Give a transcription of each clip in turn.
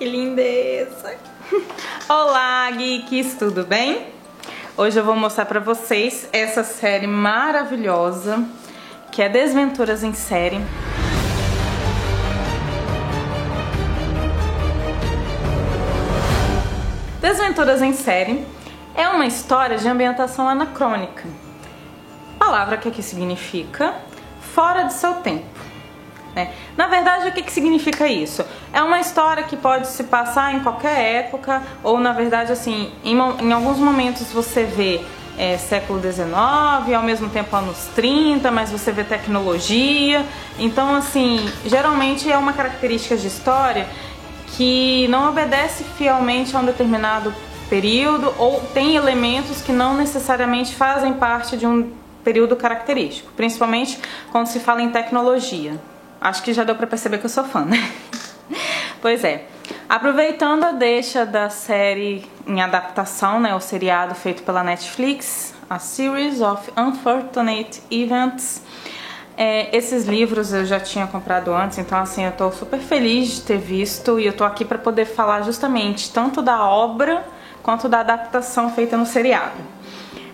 que lindeza! Olá, geeks, tudo bem? Hoje eu vou mostrar pra vocês essa série maravilhosa, que é Desventuras em Série. Desventuras em Série é uma história de ambientação anacrônica. Palavra que aqui significa fora de seu tempo. Na verdade, o que significa isso? É uma história que pode se passar em qualquer época, ou na verdade, assim, em alguns momentos você vê século XIX, ao mesmo tempo anos 30, mas você vê tecnologia. Então, assim, geralmente é uma característica de história que não obedece fielmente a um determinado período, ou tem elementos que não necessariamente fazem parte de um período característico, principalmente quando se fala em tecnologia. Acho que já deu pra perceber que eu sou fã, né? Pois é. Aproveitando a deixa da série em adaptação, né, o seriado feito pela Netflix, A Series of Unfortunate Events, esses livros eu já tinha comprado antes, então assim, eu tô super feliz de ter visto, e eu tô aqui pra poder falar justamente tanto da obra quanto da adaptação feita no seriado.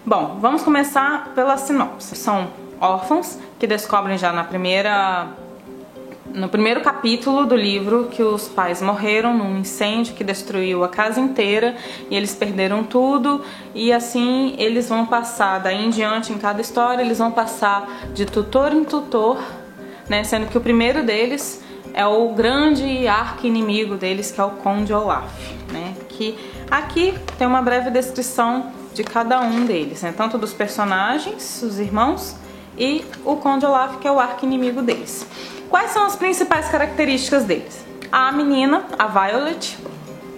Bom, vamos começar pela sinopse. São órfãos que descobrem já no primeiro capítulo do livro que os pais morreram num incêndio que destruiu a casa inteira e eles perderam tudo, e assim eles vão passar daí em diante, em cada história eles vão passar de tutor em tutor, né, sendo que o primeiro deles é o grande arqui-inimigo deles, que é o Conde Olaf, né, que aqui tem uma breve descrição de cada um deles, né, tanto dos personagens, os irmãos, e o Conde Olaf, que é o arqui-inimigo deles. Quais são as principais características deles? A menina, a Violet,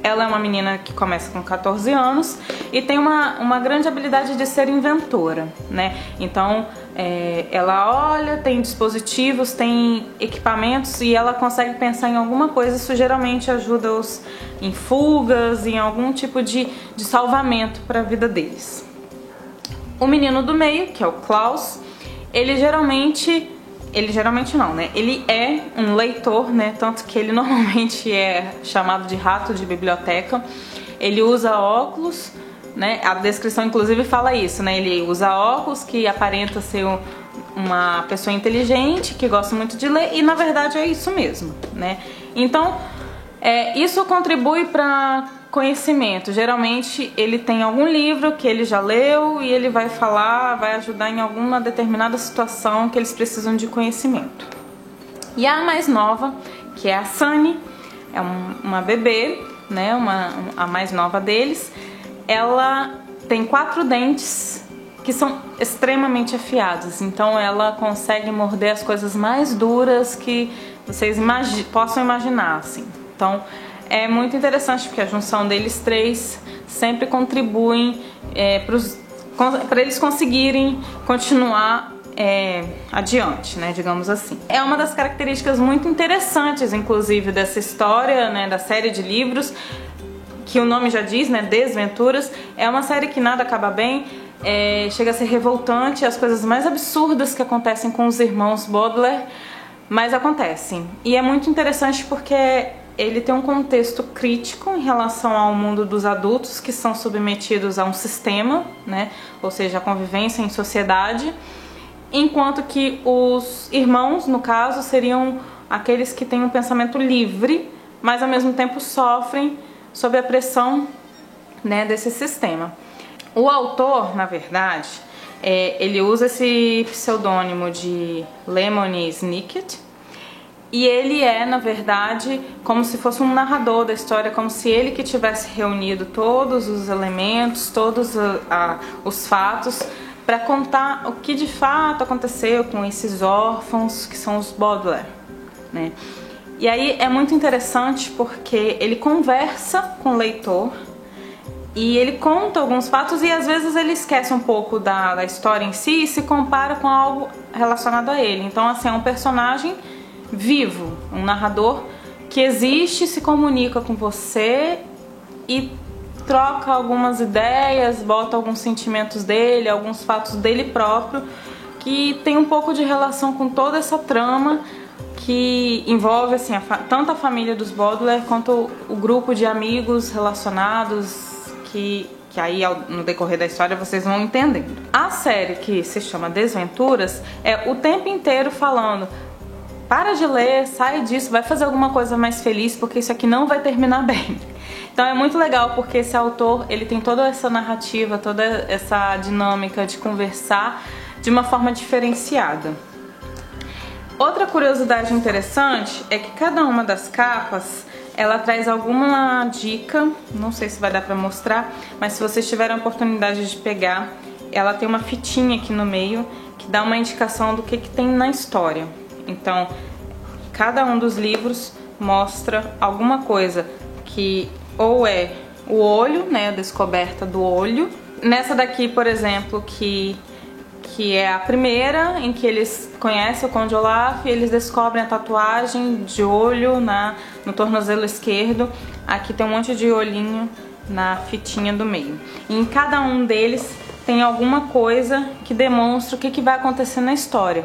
ela é uma menina que começa com 14 anos e tem uma grande habilidade de ser inventora, né? Então, ela olha, tem dispositivos, tem equipamentos e ela consegue pensar em alguma coisa. Isso geralmente ajuda-os em fugas, em algum tipo de salvamento para a vida deles. O menino do meio, que é o Klaus, ele geralmente não, né? Ele é um leitor, né? Tanto que ele normalmente é chamado de rato de biblioteca. Ele usa óculos, né? A descrição inclusive fala isso, né? Ele usa óculos que aparenta ser uma pessoa inteligente, que gosta muito de ler, e na verdade é isso mesmo, né? Então, isso contribui para conhecimento. Geralmente ele tem algum livro que ele já leu e ele vai falar, vai ajudar em alguma determinada situação que eles precisam de conhecimento. E a mais nova, que é a Sunny, é uma bebê, né, a mais nova deles. Ela tem 4 dentes que são extremamente afiados, então ela consegue morder as coisas mais duras que vocês possam imaginar, assim. Então é muito interessante porque a junção deles 3 sempre contribuem para eles conseguirem continuar adiante, né, digamos assim. É uma das características muito interessantes, inclusive, dessa história, né, da série de livros, que o nome já diz, né, Desventuras. É uma série que nada acaba bem, chega a ser revoltante, as coisas mais absurdas que acontecem com os irmãos Baudelaire, mas acontecem. E é muito interessante porque ele tem um contexto crítico em relação ao mundo dos adultos que são submetidos a um sistema, né? Ou seja, a convivência em sociedade, enquanto que os irmãos, no caso, seriam aqueles que têm um pensamento livre, mas ao mesmo tempo sofrem sob a pressão, né, desse sistema. O autor, na verdade, ele usa esse pseudônimo de Lemony Snicket, e ele na verdade, como se fosse um narrador da história, como se ele que tivesse reunido todos os elementos, todos os fatos, para contar o que de fato aconteceu com esses órfãos que são os Baudelaire, né? E aí é muito interessante porque ele conversa com o leitor e ele conta alguns fatos, e às vezes ele esquece um pouco da história em si e se compara com algo relacionado a ele. Então, assim, é um personagem vivo, um narrador que existe, se comunica com você e troca algumas ideias, bota alguns sentimentos dele, alguns fatos dele próprio, que tem um pouco de relação com toda essa trama que envolve assim, tanto a família dos Baudelaire quanto o grupo de amigos relacionados que aí no decorrer da história vocês vão entendendo. A série, que se chama Desventuras, é o tempo inteiro falando: para de ler, sai disso, vai fazer alguma coisa mais feliz, porque isso aqui não vai terminar bem. Então é muito legal porque esse autor, ele tem toda essa narrativa, toda essa dinâmica de conversar de uma forma diferenciada. Outra curiosidade interessante é que cada uma das capas, ela traz alguma dica, não sei se vai dar pra mostrar, mas se vocês tiverem a oportunidade de pegar, ela tem uma fitinha aqui no meio que dá uma indicação do que tem na história. Então, cada um dos livros mostra alguma coisa que ou é o olho, né, a descoberta do olho. Nessa daqui, por exemplo, que é a primeira, em que eles conhecem o Conde Olaf e eles descobrem a tatuagem de olho no tornozelo esquerdo. Aqui tem um monte de olhinho na fitinha do meio. E em cada um deles tem alguma coisa que demonstra o que vai acontecer na história.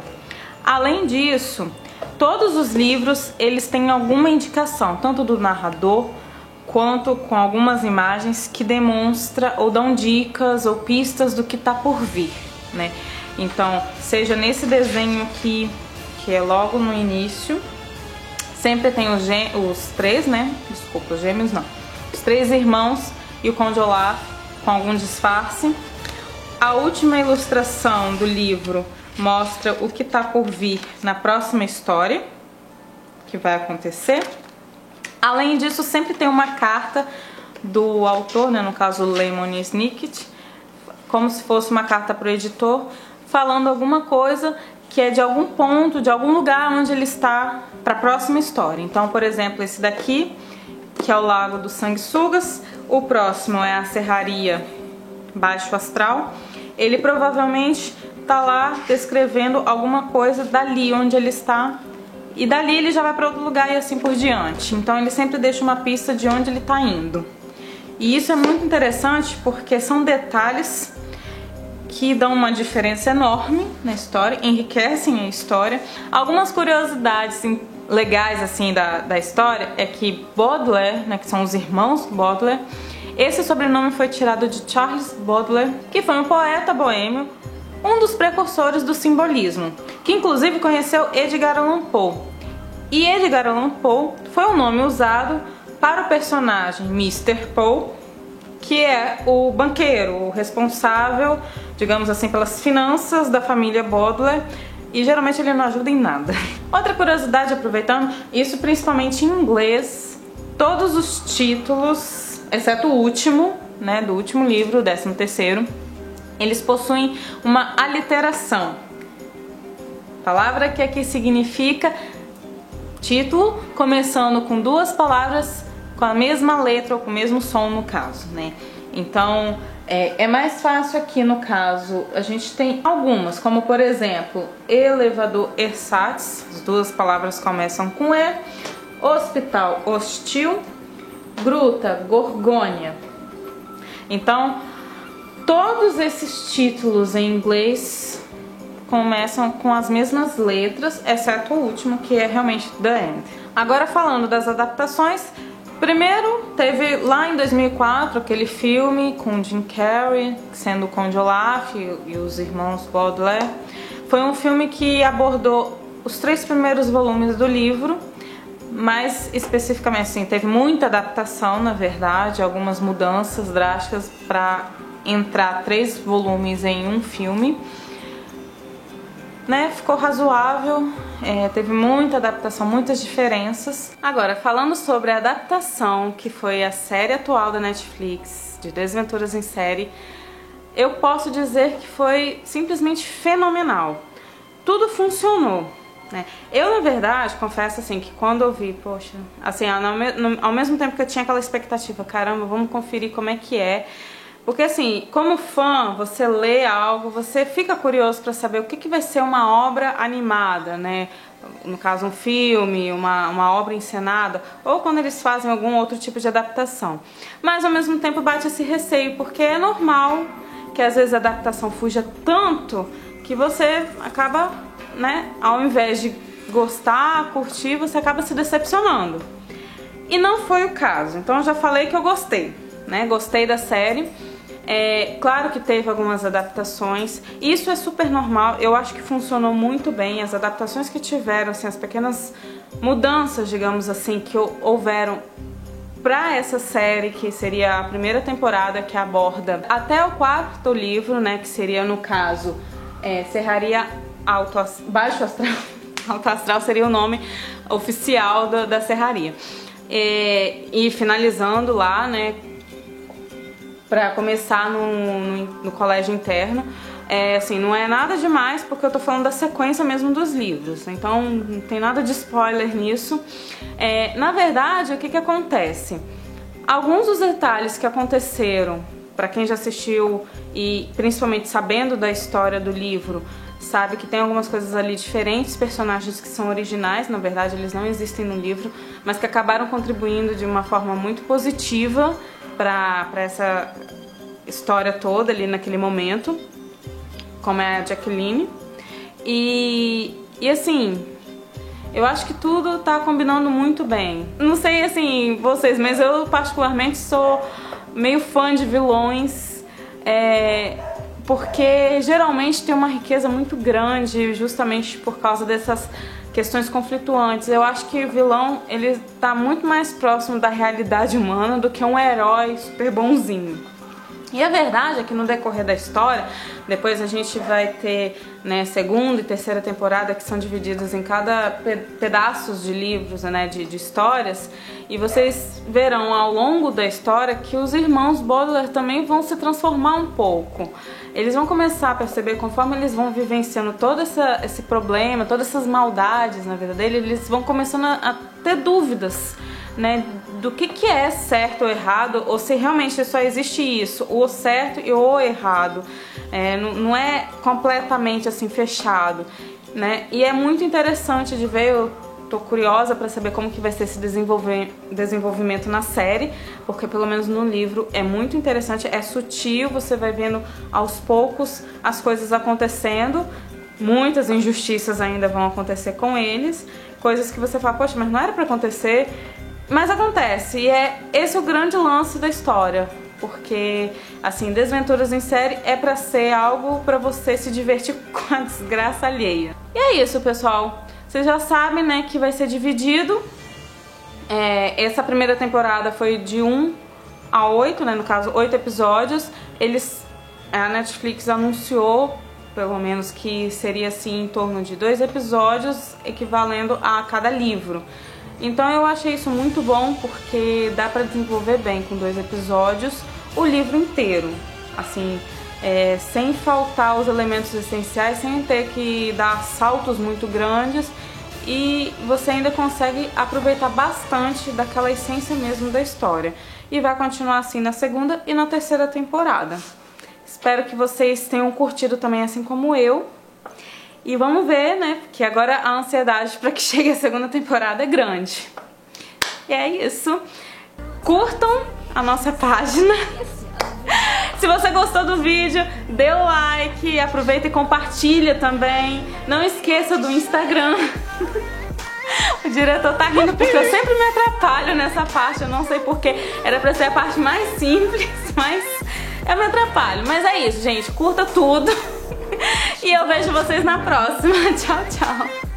Além disso, todos os livros eles têm alguma indicação, tanto do narrador quanto com algumas imagens que demonstra ou dão dicas ou pistas do que está por vir, né? Então, seja nesse desenho aqui, que é logo no início, sempre tem os três, né? Desculpa, os gêmeos não. Os três irmãos e o Conde Olaf com algum disfarce. A última ilustração do livro mostra o que está por vir na próxima história que vai acontecer. Além disso, sempre tem uma carta do autor, né, no caso Lemony Snicket, como se fosse uma carta para o editor, falando alguma coisa que é de algum ponto, de algum lugar onde ele está para a próxima história. Então, por exemplo, esse daqui, que é o Lago dos Sanguessugas, o próximo é a Serraria Baixo Astral. Ele provavelmente tá lá descrevendo alguma coisa dali onde ele está, e dali ele já vai para outro lugar e assim por diante. Então ele sempre deixa uma pista de onde ele está indo. E isso é muito interessante porque são detalhes que dão uma diferença enorme na história, enriquecem a história. Algumas curiosidades legais assim da história é que Baudelaire, né, que são os irmãos Baudelaire, esse sobrenome foi tirado de Charles Baudelaire, que foi um poeta boêmio, um dos precursores do simbolismo, que inclusive conheceu Edgar Allan Poe. E Edgar Allan Poe foi um nome usado para o personagem Mr. Poe, que é o banqueiro, o responsável, digamos assim, pelas finanças da família Baudelaire, e geralmente ele não ajuda em nada. Outra curiosidade, aproveitando, isso principalmente em inglês, todos os títulos, exceto o último, né, do último livro, o 13º, eles possuem uma aliteração, palavra que aqui significa título começando com duas palavras com a mesma letra ou com o mesmo som, no caso, né? Então é mais fácil aqui no caso. A gente tem algumas, como por exemplo elevador ersatz, as duas palavras começam com E, hospital hostil, gruta gorgônia. Então todos esses títulos em inglês começam com as mesmas letras, exceto o último, que é realmente The End. Agora falando das adaptações, primeiro teve lá em 2004 aquele filme com Jim Carrey, sendo o Conde Olaf e os irmãos Baudelaire. Foi um filme que abordou os 3 primeiros volumes do livro, mas especificamente assim, teve muita adaptação, na verdade, algumas mudanças drásticas para entrar 3 volumes em um filme, né? Ficou razoável, teve muita adaptação, muitas diferenças. Agora, falando sobre a adaptação, que foi a série atual da Netflix, de Desventuras em Série, eu posso dizer que foi simplesmente fenomenal. Tudo funcionou, né? Eu, na verdade, confesso assim, que quando eu vi, poxa, assim, ao mesmo tempo que eu tinha aquela expectativa, caramba, vamos conferir como é que é. Porque assim, como fã, você lê algo, você fica curioso para saber o que vai ser uma obra animada, né? No caso, um filme, uma obra encenada, ou quando eles fazem algum outro tipo de adaptação. Mas ao mesmo tempo bate esse receio, porque é normal que às vezes a adaptação fuja tanto que você acaba, né, ao invés de gostar, curtir, você acaba se decepcionando. E não foi o caso. Então eu já falei que eu gostei, né? Gostei da série. Claro que teve algumas adaptações, isso é super normal, eu acho que funcionou muito bem. As adaptações que tiveram, assim, as pequenas mudanças, digamos assim, que houveram para essa série, que seria a primeira temporada, que aborda até o 4º livro, né, que seria, no caso, Serraria Baixo Astral. Alto Astral seria o nome oficial da Serraria. E finalizando lá, né, para começar no colégio interno. Assim, não é nada demais, porque eu tô falando da sequência mesmo dos livros, então não tem nada de spoiler nisso. Na verdade, o que acontece? Alguns dos detalhes que aconteceram, para quem já assistiu e principalmente sabendo da história do livro, sabe que tem algumas coisas ali diferentes, personagens que são originais, na verdade eles não existem no livro, mas que acabaram contribuindo de uma forma muito positiva para essa história toda ali naquele momento, como é a Jacqueline. E assim, eu acho que tudo tá combinando muito bem. Não sei assim vocês, mas eu particularmente sou meio fã de vilões, porque geralmente tem uma riqueza muito grande justamente por causa dessas questões conflituantes. Eu acho que o vilão, ele tá muito mais próximo da realidade humana do que um herói super bonzinho. E a verdade é que no decorrer da história, depois a gente vai ter, né, segunda e terceira temporada, que são divididos em cada pedaços de livros, né, de histórias, e vocês verão ao longo da história que os irmãos Baudelaire também vão se transformar um pouco. Eles vão começar a perceber, conforme eles vão vivenciando todo esse problema, todas essas maldades na vida dele, eles vão começando a ter dúvidas, né, do que é certo ou errado, ou se realmente só existe isso, o certo e o errado. Não é completamente assim fechado, né? E é muito interessante de ver. Eu tô curiosa para saber como que vai ser esse desenvolvimento na série, porque pelo menos no livro é muito interessante, é sutil, você vai vendo aos poucos as coisas acontecendo. Muitas injustiças ainda vão acontecer com eles, coisas que você fala, poxa, mas não era para acontecer. Mas acontece, e esse é o grande lance da história, porque, assim, Desventuras em Série é pra ser algo pra você se divertir com a desgraça alheia. E é isso, pessoal. Vocês já sabem, né, que vai ser dividido. Essa primeira temporada foi de 1 a 8, né, no caso 8 episódios. A Netflix anunciou, pelo menos, que seria assim em torno de 2 episódios, equivalendo a cada livro. Então eu achei isso muito bom, porque dá pra desenvolver bem com 2 episódios o livro inteiro, assim, sem faltar os elementos essenciais, sem ter que dar saltos muito grandes, e você ainda consegue aproveitar bastante daquela essência mesmo da história. E vai continuar assim na segunda e na terceira temporada. Espero que vocês tenham curtido também, assim como eu. E vamos ver, né, porque agora a ansiedade para que chegue a segunda temporada é grande. E é isso. Curtam a nossa página. Se você gostou do vídeo, dê o like, aproveita e compartilha também. Não esqueça do Instagram. O diretor tá rindo porque eu sempre me atrapalho nessa parte, eu não sei porquê. Era pra ser a parte mais simples, mas eu me atrapalho. Mas é isso, gente, curta tudo. E eu vejo vocês na próxima. Tchau, tchau.